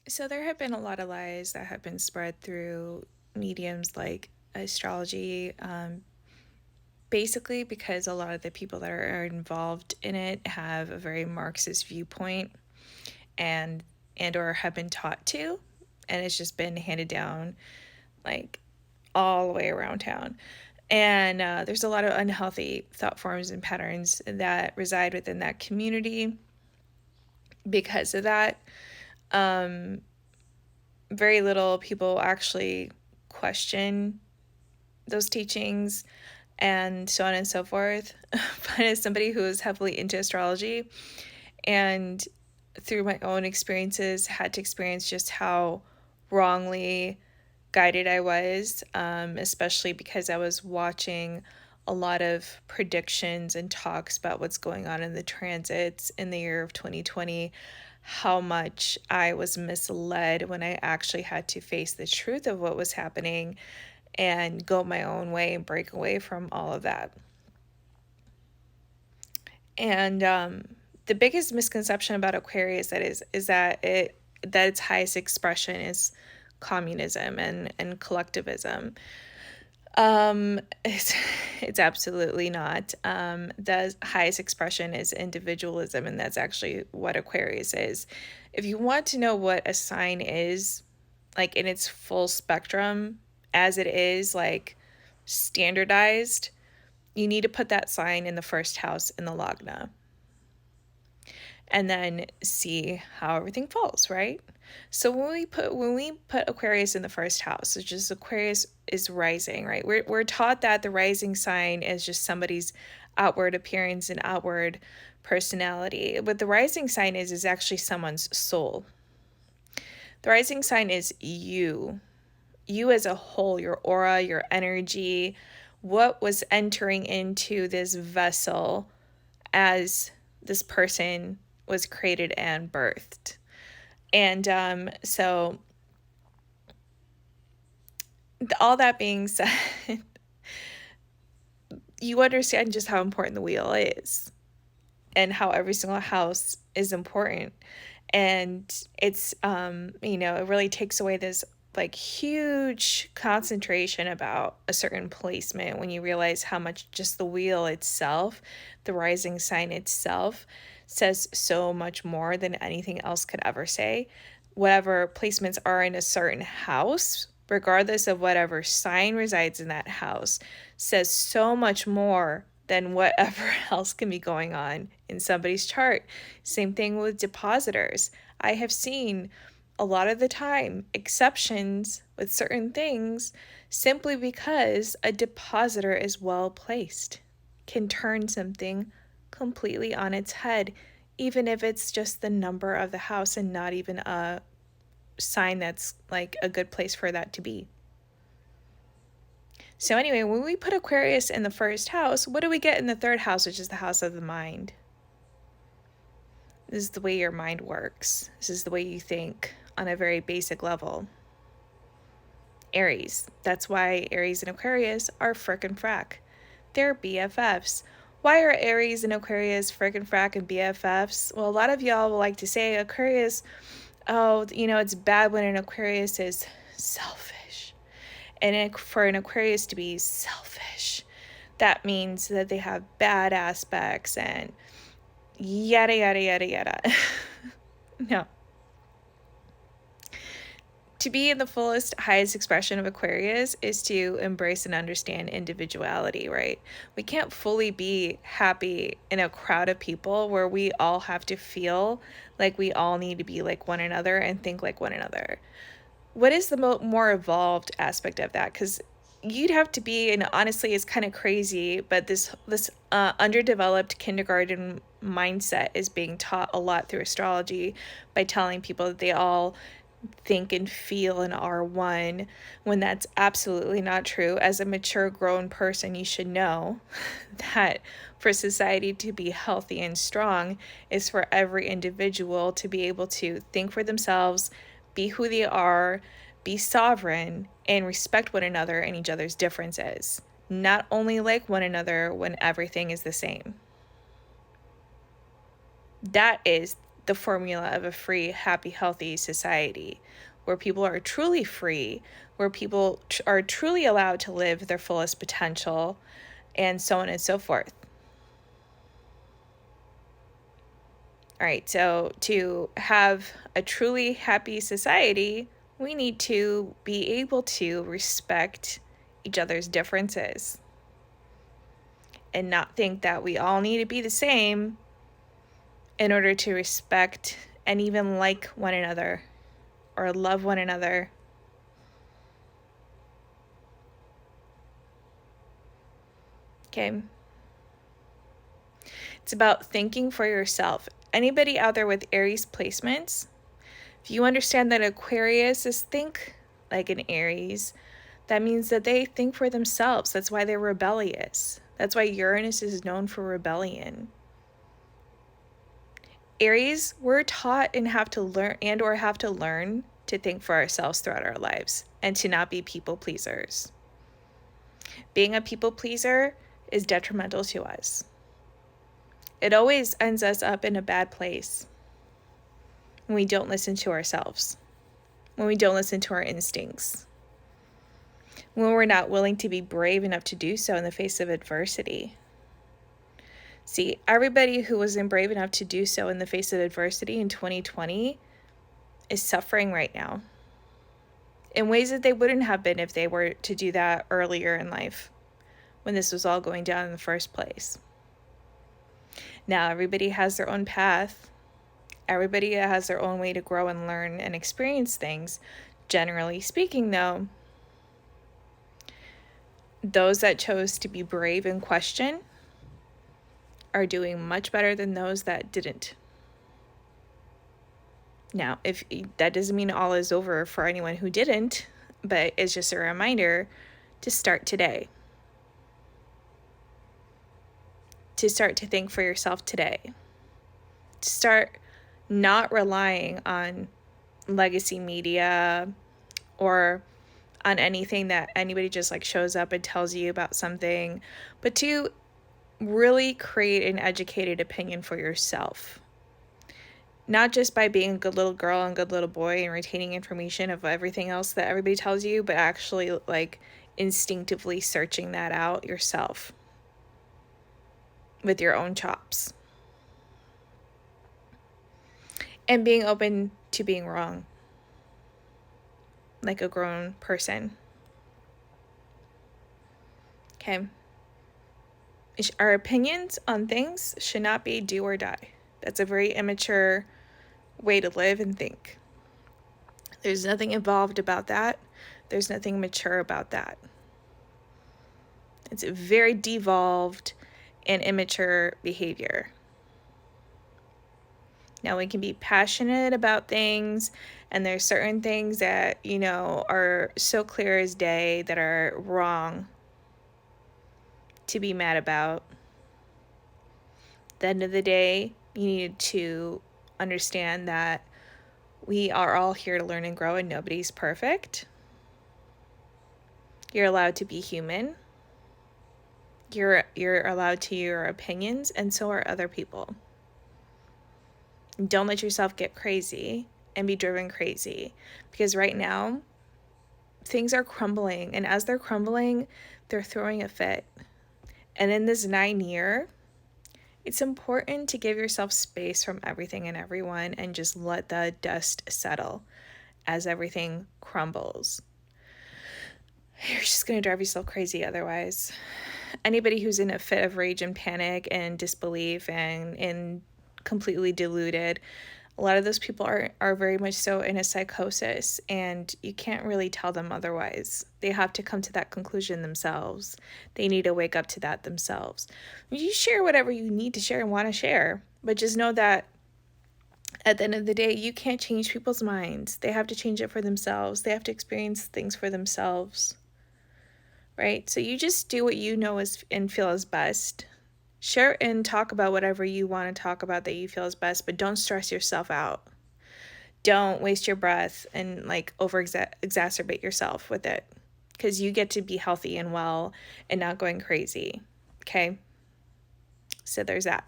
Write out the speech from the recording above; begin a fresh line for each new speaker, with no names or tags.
So there have been a lot of lies that have been spread through mediums like astrology, basically because a lot of the people that are involved in it have a very Marxist viewpoint and or have been taught to, and it's just been handed down like all the way around town. And there's a lot of unhealthy thought forms and patterns that reside within that community because of that. Very little people actually question those teachings and so on and so forth. But as somebody who is heavily into astrology and through my own experiences had to experience just how wrongly guided I was, especially because I was watching a lot of predictions and talks about what's going on in the transits in the year of 2020, how much I was misled when I actually had to face the truth of what was happening and go my own way and break away from all of that. And the biggest misconception about Aquarius is that its highest expression is communism and collectivism. It's it's absolutely not. The highest expression is individualism, and that's actually what Aquarius is. If you want to know what a sign is, like in its full spectrum, as it is, like standardized, you need to put that sign in the first house in the Lagna and then see how everything falls, right? So when we put Aquarius in the first house, which is Aquarius is rising, right? We're taught that the rising sign is just somebody's outward appearance and outward personality. What the rising sign is actually someone's soul. The rising sign is you. You as a whole, your aura, your energy, what was entering into this vessel as this person was created and birthed. And so, all that being said, you understand just how important the wheel is and how every single house is important. And it's, it really takes away this like huge concentration about a certain placement when you realize how much just the wheel itself, the rising sign itself, says so much more than anything else could ever say. Whatever placements are in a certain house, regardless of whatever sign resides in that house, says so much more than whatever else can be going on in somebody's chart. Same thing with depositors. I have seen a lot of the time exceptions with certain things simply because a depositor is well placed, can turn something completely on its head, even if it's just the number of the house and not even a sign that's like a good place for that to be. So, anyway, when we put Aquarius in the first house, what do we get in the third house, which is the house of the mind? This is the way your mind works. This is the way you think on a very basic level. Aries. That's why Aries and Aquarius are frickin' frack. They're BFFs. Why are Aries and Aquarius frickin' frack and BFFs? Well, a lot of y'all will like to say Aquarius, oh, it's bad when an Aquarius is selfish. And for an Aquarius to be selfish, that means that they have bad aspects and yada, yada, yada, yada. No. To be in the fullest, highest expression of Aquarius is to embrace and understand individuality, right? We can't fully be happy in a crowd of people where we all have to feel like we all need to be like one another and think like one another. What is the more evolved aspect of that? Because you'd have to be, and honestly, it's kind of crazy, but this underdeveloped kindergarten mindset is being taught a lot through astrology by telling people that they all think and feel and are one, when that's absolutely not true. As a mature grown person, you should know that for society to be healthy and strong is for every individual to be able to think for themselves, be who they are, be sovereign, and respect one another and each other's differences. Not only like one another when everything is the same. That is the formula of a free, happy, healthy society where people are truly free, where people are truly allowed to live their fullest potential, and so on and so forth. All right, so to have a truly happy society, we need to be able to respect each other's differences and not think that we all need to be the same in order to respect and even like one another or love one another. Okay. It's about thinking for yourself. Anybody out there with Aries placements, if you understand that Aquarius is think like an Aries, that means that they think for themselves. That's why they're rebellious. That's why Uranus is known for rebellion. Aries, we're taught and have to learn to think for ourselves throughout our lives and to not be people pleasers. Being a people pleaser is detrimental to us. It always ends us up in a bad place when we don't listen to ourselves, when we don't listen to our instincts, when we're not willing to be brave enough to do so in the face of adversity. See, everybody who wasn't brave enough to do so in the face of adversity in 2020 is suffering right now in ways that they wouldn't have been if they were to do that earlier in life when this was all going down in the first place. Now, everybody has their own path. Everybody has their own way to grow and learn and experience things. Generally speaking, though, those that chose to be brave and question are doing much better than those that didn't. Now, if that doesn't mean all is over for anyone who didn't, but it's just a reminder to start today. To start to think for yourself today. To start not relying on legacy media or on anything that anybody just like shows up and tells you about something, but to really create an educated opinion for yourself. Not just by being a good little girl and good little boy and retaining information of everything else that everybody tells you, but actually like instinctively searching that out yourself with your own chops. And being open to being wrong, like a grown person. Okay. Our opinions on things should not be do or die. That's a very immature way to live and think. There's nothing evolved about that. There's nothing mature about that. It's a very devolved and immature behavior. Now, we can be passionate about things, and there's certain things that, are so clear as day that are wrong to be mad about. At the end of the day, you need to understand that we are all here to learn and grow, and nobody's perfect. You're allowed to be human. You're allowed to your opinions, and so are other people. Don't let yourself get crazy and be driven crazy, because right now things are crumbling, and as they're crumbling, they're throwing a fit. And in this 9-year, it's important to give yourself space from everything and everyone and just let the dust settle as everything crumbles. You're just going to drive yourself crazy otherwise. Anybody who's in a fit of rage and panic and disbelief and completely deluded, a lot of those people are very much so in a psychosis, and you can't really tell them otherwise. They have to come to that conclusion themselves. They need to wake up to that themselves. You share whatever you need to share and want to share, but just know that at the end of the day, you can't change people's minds. They have to change it for themselves. They have to experience things for themselves, right? So you just do what you know is and feel is best. Share and talk about whatever you want to talk about that you feel is best, but don't stress yourself out. Don't waste your breath and exacerbate yourself with it, because you get to be healthy and well and not going crazy. Okay? So there's that.